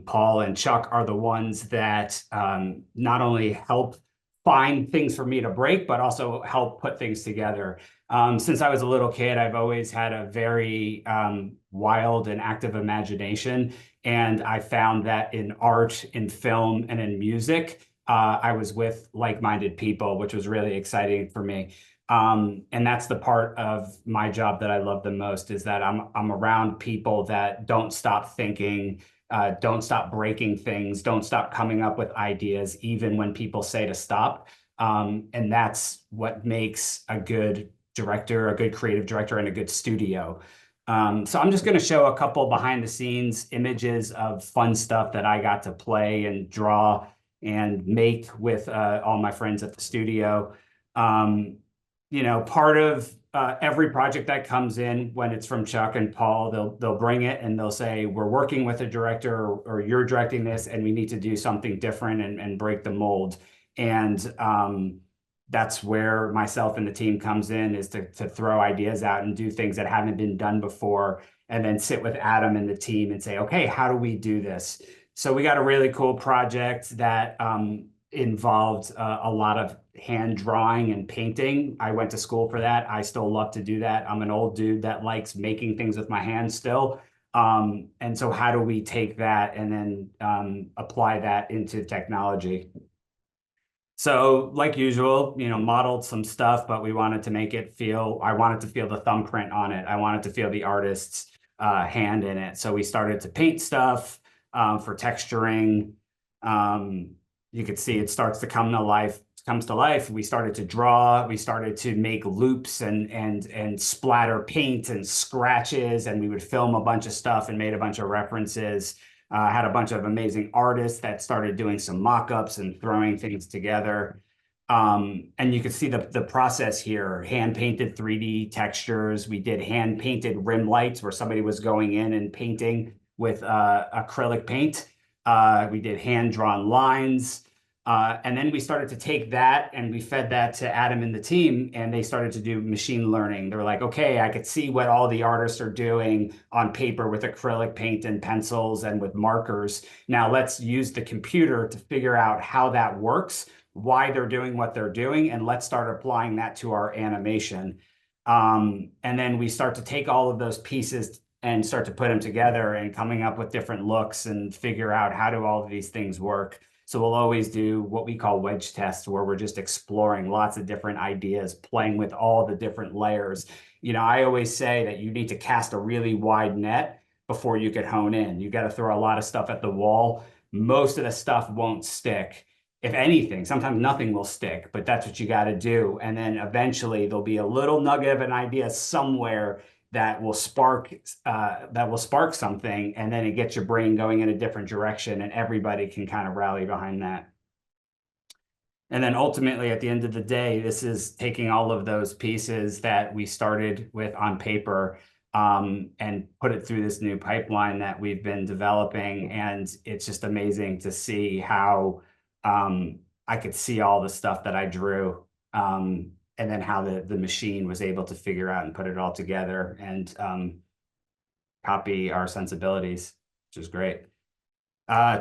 Paul and Chuck are the ones that not only help find things for me to break, but also help put things together. Since I was a little kid, I've always had a very wild and active imagination. And I found that in art, in film, and in music, I was with like-minded people, which was really exciting for me. And that's the part of my job that I love the most, is that I'm around people that don't stop thinking, don't stop breaking things, don't stop coming up with ideas, even when people say to stop. And that's what makes a good director, a good creative director, and a good studio. So I'm just going to show a couple behind the scenes images of fun stuff that I got to play and draw and make with all my friends at the studio. You know, part of every project that comes in, when it's from Chuck and Paul, they'll bring it and they'll say, we're working with a director, or you're directing this, and we need to do something different and break the mold. And that's where myself and the team comes in, is to throw ideas out and do things that haven't been done before, and then sit with Adam and the team and say, okay, how do we do this? So we got a really cool project that involved a lot of hand drawing and painting. I went to school for that. I still love to do that. I'm an old dude that likes making things with my hands still. And so how do we take that and then apply that into technology? So like usual, modeled some stuff, but we wanted to make it feel, I wanted to feel the thumbprint on it. I wanted to feel the artist's hand in it. So we started to paint stuff for texturing. You could see it starts to come to life, comes to life. We started to draw, we started to make loops and splatter paint and scratches, and we would film a bunch of stuff and made a bunch of references. Had a bunch of amazing artists that started doing some mock-ups and throwing things together. And you can see the process here, hand-painted 3D textures. We did hand-painted rim lights where somebody was going in and painting with acrylic paint. We did hand-drawn lines. And then we started to take that and we fed that to Adam and the team, and they started to do machine learning. They were like, okay, I could see what all the artists are doing on paper with acrylic paint and pencils and with markers. Now let's use the computer to figure out how that works, why they're doing what they're doing, and let's start applying that to our animation. And then we start to take all of those pieces and start to put them together and coming up with different looks and figure out how do all of these things work. So we'll always do what we call wedge tests, where we're just exploring lots of different ideas, playing with all the different layers. I always say that you need to cast a really wide net before you could hone in. You got to throw a lot of stuff at the wall. Most of the stuff won't stick. If anything, sometimes nothing will stick, but that's what you got to do. And then eventually there'll be a little nugget of an idea somewhere that will spark something, and then it gets your brain going in a different direction, and everybody can kind of rally behind that. And then ultimately, at the end of the day, this is taking all of those pieces that we started with on paper and put it through this new pipeline that we've been developing. And it's just amazing to see how I could see all the stuff that I drew. And then how the machine was able to figure out and put it all together and copy our sensibilities, which is great.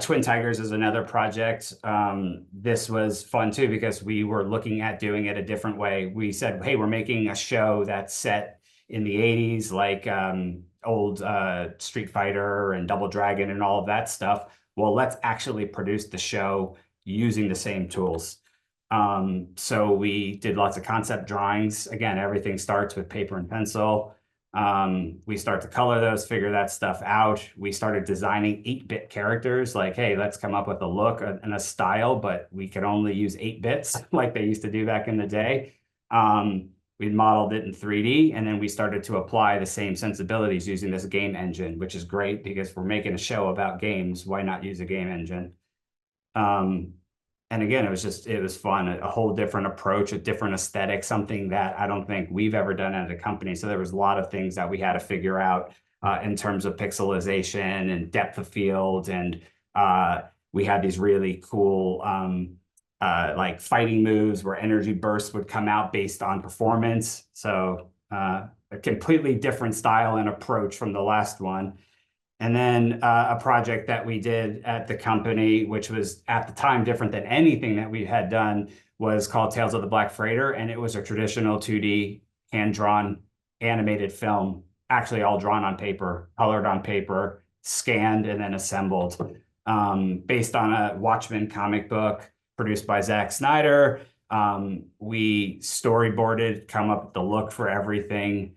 Twin Tigers is another project. This was fun too, because we were looking at doing it a different way. We said, hey, we're making a show that's set in the 80s, like old Street Fighter and Double Dragon and all of that stuff. Well, let's actually produce the show using the same tools. So we did lots of concept drawings. Again, everything starts with paper and pencil. We start to color those, figure that stuff out. We started designing 8-bit characters, like, hey, let's come up with a look and a style, but we could only use 8 bits like they used to do back in the day. We modeled it in 3D, and then we started to apply the same sensibilities using this game engine, which is great because we're making a show about games. Why not use a game engine? And again, it was fun, a whole different approach, a different aesthetic, something that I don't think we've ever done at a company. So there was a lot of things that we had to figure out in terms of pixelization and depth of field. And we had these really cool like fighting moves where energy bursts would come out based on performance. So a completely different style and approach from the last one. And then a project that we did at the company, which was at the time different than anything that we had done, was called Tales of the Black Freighter. And it was a traditional 2D hand-drawn animated film, actually all drawn on paper, colored on paper, scanned, and then assembled, based on a Watchmen comic book produced by Zack Snyder. We storyboarded, come up with the look for everything.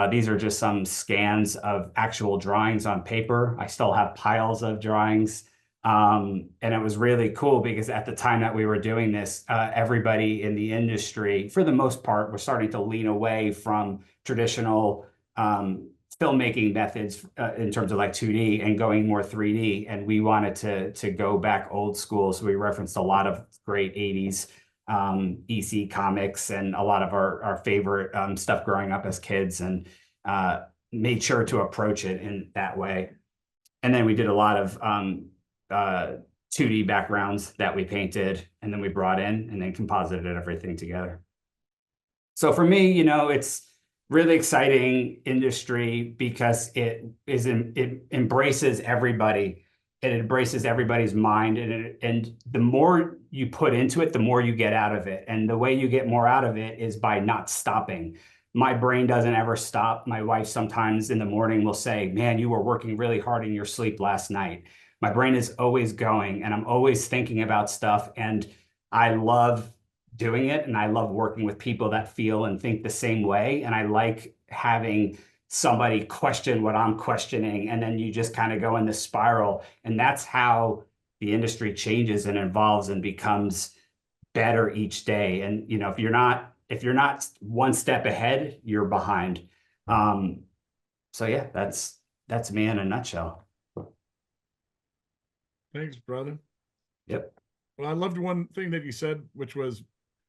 These are just some scans of actual drawings on paper. I still have piles of drawings. And it was really cool because at the time that we were doing this, everybody in the industry, for the most part, was starting to lean away from traditional filmmaking methods in terms of like 2D and going more 3D. And we wanted to go back old school. So we referenced a lot of great 80s EC comics and a lot of our favorite stuff growing up as kids, and made sure to approach it in that way. And then we did a lot of 2D backgrounds that we painted, and then we brought in and then composited everything together. So for me, it's really exciting industry because it embraces everybody. and it embraces everybody's mind. And the more you put into it, the more you get out of it. And the way you get more out of it is by not stopping. My brain doesn't ever stop. My wife sometimes in the morning will say, man, you were working really hard in your sleep last night. My brain is always going, and I'm always thinking about stuff. And I love doing it. And I love working with people that feel and think the same way. And I like having somebody question what I'm questioning. And then you just kind of go in this spiral. And that's how the industry changes and evolves and becomes better each day. And, you know, if you're not one step ahead, you're behind. So yeah, that's me in a nutshell. Thanks, brother. Yep. Well, I loved one thing that you said, which was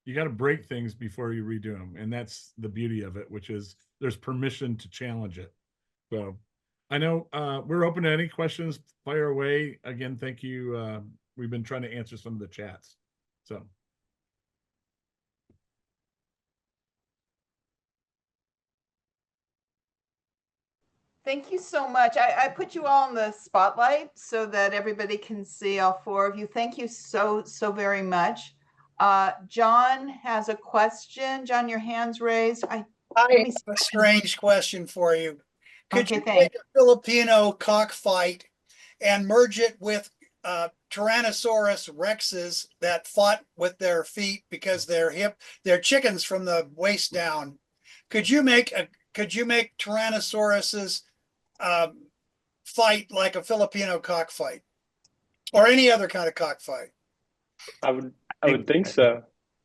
you got to break things before you redo them. And that's the beauty of it, which is there's permission to challenge it. So I know we're open to any questions. Fire away. Again, thank you. We've been trying to answer some of the chats. So. Thank you so much. I put you all in the spotlight so that everybody can see all four of you. Thank you so very much. John has a question. John, your hand's raised. I have a strange question for you. Could Okay, you thanks. take a Filipino cockfight and merge it with Tyrannosaurus rexes that fought with their feet because they're chickens from the waist down? Could you make Tyrannosaurus's fight like a Filipino cockfight or any other kind of cockfight? I would think so.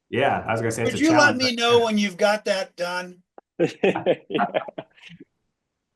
Yeah, I was gonna say, Could you let me know when you've got that done? Yeah.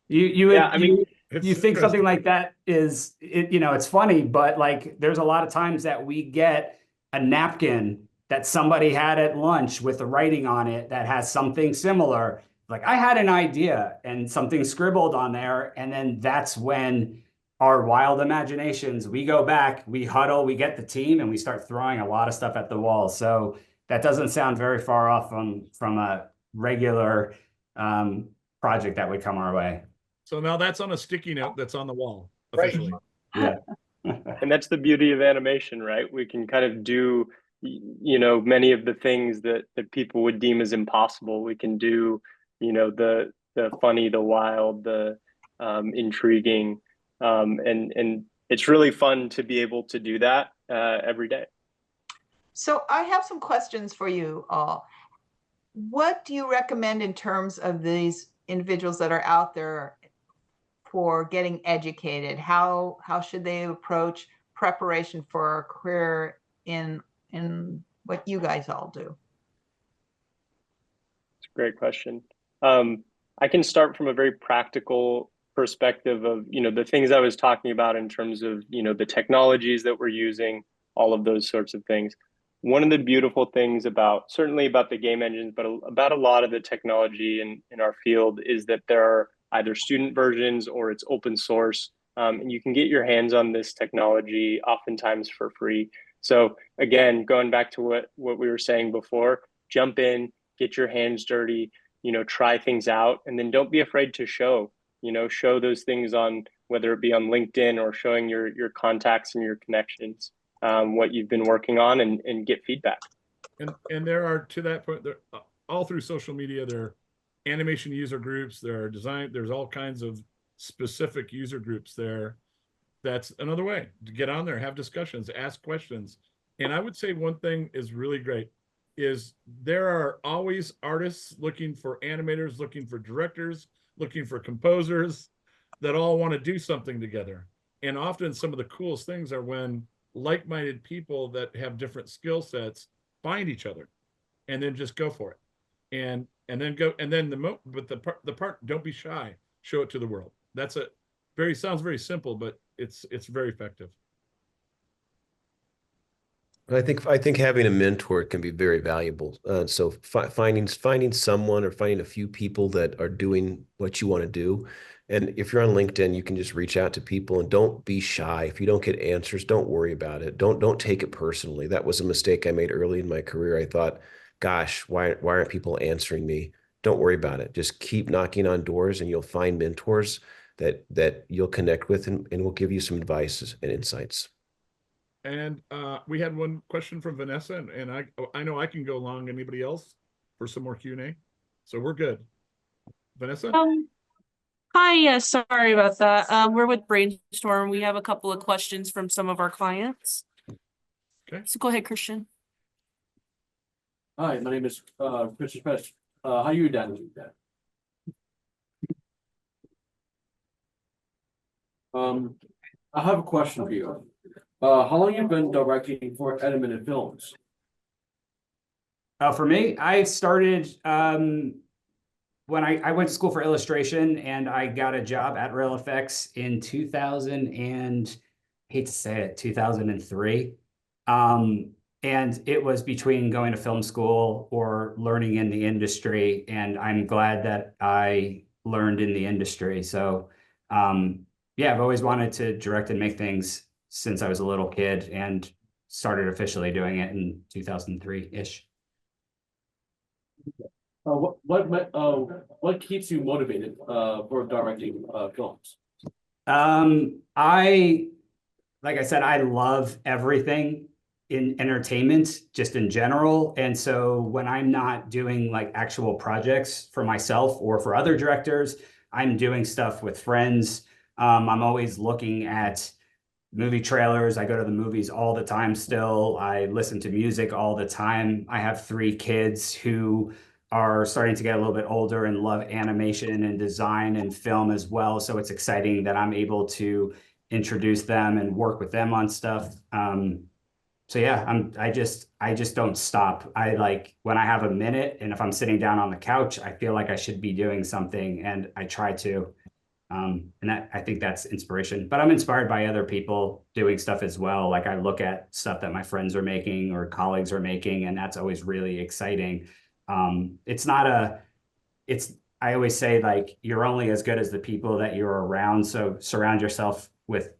You think something like that is, you know, it's funny, but like there's a lot of times that we get a napkin that somebody had at lunch with the writing on it that has something similar. Like I had an idea and something scribbled on there, and then that's when our wild imaginations, we go back, we huddle, we get the team, and we start throwing a lot of stuff at the wall. So that doesn't sound very far off from a regular project that would come our way. So now that's on a sticky note that's on the wall officially. Yeah. And that's the beauty of animation, right? We can kind of do, you know, many of the things that people would deem as impossible. We can do, you know, the funny, the wild, the intriguing, and it's really fun to be able to do that every day. So I have some questions for you all. What do you recommend in terms of these individuals that are out there for getting educated? How should they approach preparation for a career in what you guys all do? It's a great question. I can start from a very practical perspective of, you know, the things I was talking about in terms of, you know, the technologies that we're using, all of those sorts of things. One of the beautiful things certainly about the game engines, but about a lot of the technology in our field is that there are either student versions or it's open source. And you can get your hands on this technology oftentimes for free. So again, going back to what we were saying before, jump in, get your hands dirty, you know, try things out, and then don't be afraid to show those things on, whether it be on LinkedIn or showing your contacts and your connections, what you've been working on, and get feedback. And there are, to that point, there all through social media, there are animation user groups, there's all kinds of specific user groups there. That's another way to get on there, have discussions, ask questions. And I would say one thing is really great is there are always artists looking for animators, looking for directors, looking for composers that all want to do something together. And often some of the coolest things are when like-minded people that have different skill sets find each other and then just go for it. And then go, and then the part, don't be shy, show it to the world. That's sounds very simple, but it's very effective. I think having a mentor can be very valuable. So finding someone or finding a few people that are doing what you want to do. And if you're on LinkedIn, you can just reach out to people and don't be shy. If you don't get answers, don't worry about it. Don't take it personally. That was a mistake I made early in my career. I thought, gosh, why aren't people answering me? Don't worry about it. Just keep knocking on doors and you'll find mentors. that you'll connect with, and will give you some advice and insights. And we had one question from Vanessa, and I know I can go along. Anybody else for some more Q&A? So we're good. Vanessa? Hi, yes, sorry about that. We're with Brainstorm. We have a couple of questions from some of our clients. Okay. So go ahead, Christian. Hi, my name is Christian Pesh. How you doing? I have a question for you. How long have you been directing for animated films? For me, I started when I went to school for illustration, and I got a job at Real Effects in 2000 and hate to say it, 2003. And it was between going to film school or learning in the industry, and I'm glad that I learned in the industry. So yeah, I've always wanted to direct and make things since I was a little kid, and started officially doing it in 2003-ish. What keeps you motivated for directing films? Like I said, I love everything in entertainment, just in general. And so when I'm not doing like actual projects for myself or for other directors, I'm doing stuff with friends. I'm always looking at movie trailers. I go to the movies all the time still. I listen to music all the time. I have 3 kids who are starting to get a little bit older and love animation and design and film as well. So it's exciting that I'm able to introduce them and work with them on stuff. So yeah, I just don't stop. I like when I have a minute, and if I'm sitting down on the couch, I feel like I should be doing something, and I try to. And that, I think that's inspiration, but I'm inspired by other people doing stuff as well. Like I look at stuff that my friends are making or colleagues are making, and that's always really exciting. I always say, like, you're only as good as the people that you're around. So surround yourself with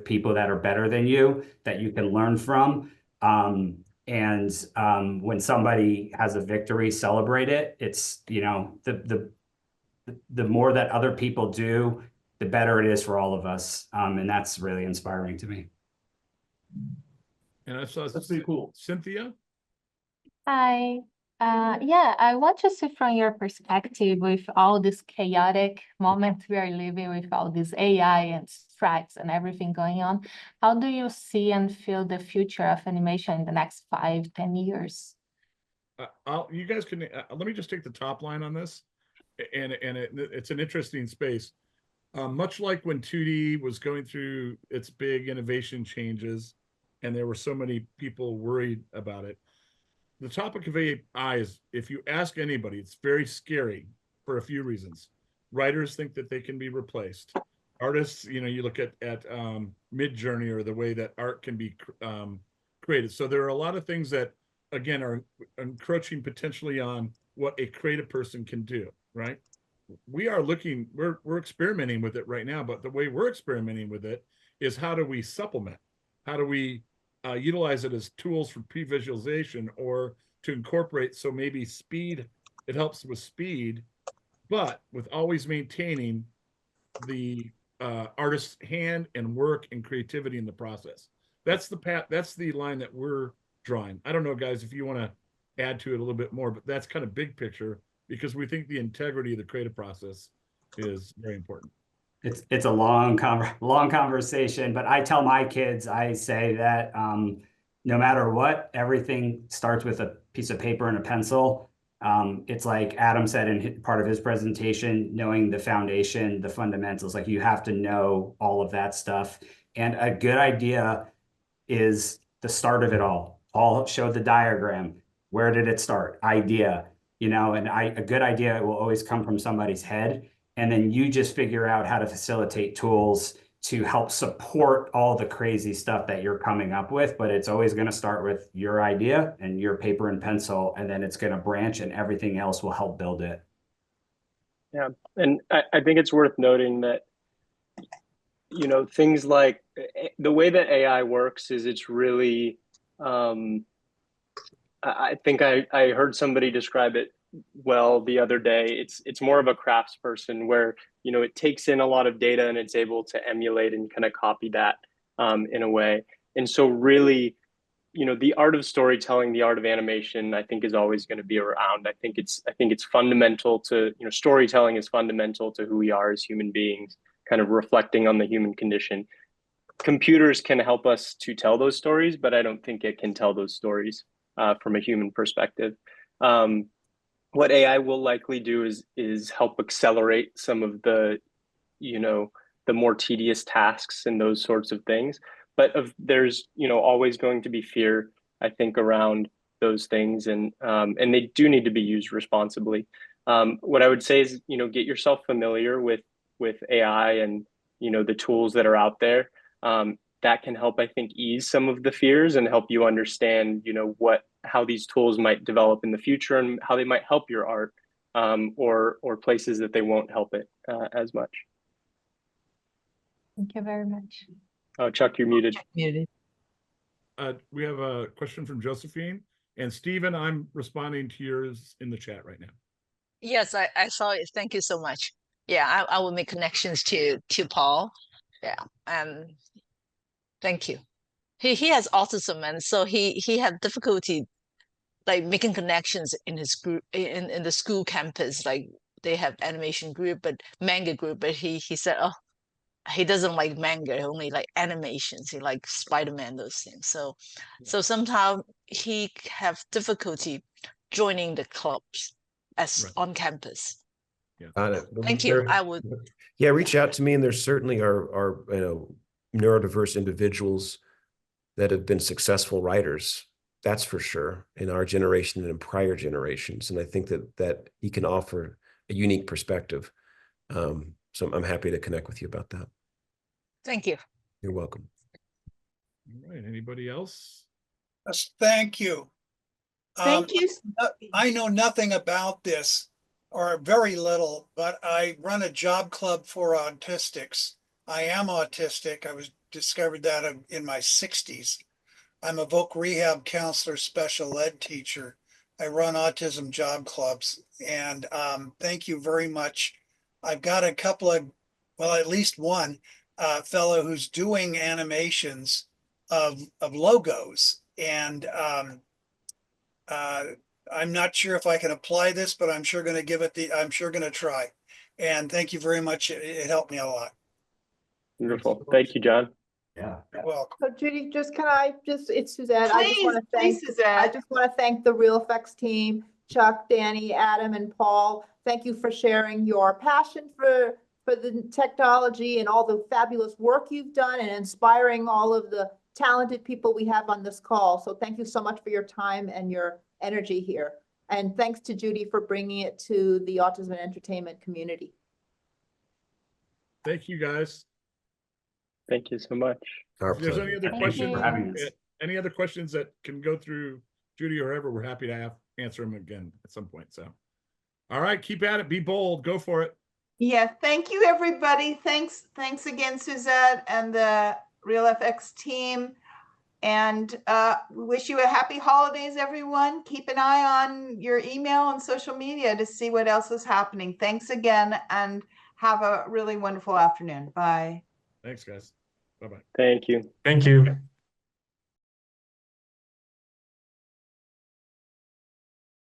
people that are better than you, that you can learn from. When somebody has a victory, celebrate it. It's, you know, the more that other people do, the better it is for all of us. And that's really inspiring to me. And I saw That's pretty cool. Cynthia. Hi. Yeah, I want to see from your perspective with all this chaotic moment we are living with all this AI and strikes and everything going on. How do you see and feel the future of animation in the next 5-10 years? You guys can let me just take the top line on this, and it's an interesting space. Much like when 2D was going through its big innovation changes, and there were so many people worried about it. The topic of AI is, if you ask anybody, it's very scary for a few reasons. Writers think that they can be replaced. Artists, you know, you look at Midjourney, or the way that art can be created. So there are a lot of things that, again, are encroaching potentially on what a creative person can do, right? We're experimenting with it right now, but the way we're experimenting with it is, how do we supplement? How do we utilize it as tools for pre-visualization, or to incorporate, so maybe speed, it helps with speed, but with always maintaining the artist's hand and work and creativity in the process. That's the path, that's the line that we're drawing. I don't know, guys, if you want to add to it a little bit more, but that's kind of big picture, because we think the integrity of the creative process is very important. It's a long conversation, but I tell my kids, I say that no matter what, everything starts with a piece of paper and a pencil. It's like Adam said in part of his presentation, knowing the foundation, the fundamentals. Like, you have to know all of that stuff. And a good idea is the start of it all. Paul showed the diagram. Where did it start? Idea, you know, and a good idea will always come from somebody's head. And then you just figure out how to facilitate tools to help support all the crazy stuff that you're coming up with. But it's always going to start with your idea and your paper and pencil, and then it's going to branch, and everything else will help build it. Yeah, and I think it's worth noting that, you know, things like the way that AI works is, it's really, I think I heard somebody describe it well the other day. It's more of a crafts person where, you know, it takes in a lot of data and it's able to emulate and kind of copy that in a way. And so really, you know, the art of storytelling, the art of animation, I think is always going to be around. I think it's fundamental to, you know, storytelling is fundamental to who we are as human beings, kind of reflecting on the human condition. Computers can help us to tell those stories, but I don't think it can tell those stories from a human perspective. What AI will likely do is help accelerate some of the, you know, the more tedious tasks and those sorts of things. But there's, you know, always going to be fear, I think, around those things, and they do need to be used responsibly. What I would say is, you know, get yourself familiar with AI and, you know, the tools that are out there. That can help, I think, ease some of the fears and help you understand, you know, how these tools might develop in the future and how they might help your art, or places that they won't help it as much. Thank you very much. Oh, Chuck, you're muted. Muted. We have a question from Josephine, and Stephen, I'm responding to yours in the chat right now. Yes, I saw it. Thank you so much. Yeah, I will make connections to Paul. Yeah, thank you. He has autism, and so he had difficulty like making connections in his group in the school campus. Like they have animation group, but manga group, but he said, oh, he doesn't like manga, only like animations. He like Spider-Man, those things. So sometimes he have difficulty joining the clubs as on campus. Yeah. Thank you. I would. Yeah, reach out to me, and there certainly are you know, neurodiverse individuals that have been successful writers. That's for sure, in our generation and in prior generations. And I think that he can offer a unique perspective. So I'm happy to connect with you about that. Thank you. You're welcome. All right. Anybody else? Yes, thank you. Thank you. I know nothing about this, or very little, but I run a job club for autistics. I am autistic. I discovered that in my 60s. I'm a voc rehab counselor, special ed teacher. I run autism job clubs, and thank you very much. I've got a couple of, well, at least one fellow who's doing animations of logos, and I'm not sure if I can apply this, but I'm sure going to I'm sure going to try. And thank you very much. It helped me a lot. Wonderful. Thank you, John. Yeah. You're welcome. So Judy, it's Suzette. Please, Suzette. I just want to thank the Real Effects team, Chuck, Danny, Adam, and Paul. Thank you for sharing your passion for the technology and all the fabulous work you've done and inspiring all of the talented people we have on this call. So thank you so much for your time and your energy here. And thanks to Judy for bringing it to the autism and entertainment community. Thank you, guys. Thank you so much. If there's any other questions, for having us. any other questions that can go through Judy or ever, we're happy to answer them again at some point. So, all right, keep at it. Be bold. Go for it. Yeah, thank you, everybody. Thanks again, Suzette and the Real FX team. And we wish you a happy holidays, everyone. Keep an eye on your email and social media to see what else is happening. Thanks again, and have a really wonderful afternoon. Bye. Thanks, guys. Bye-bye. Thank you. Thank you.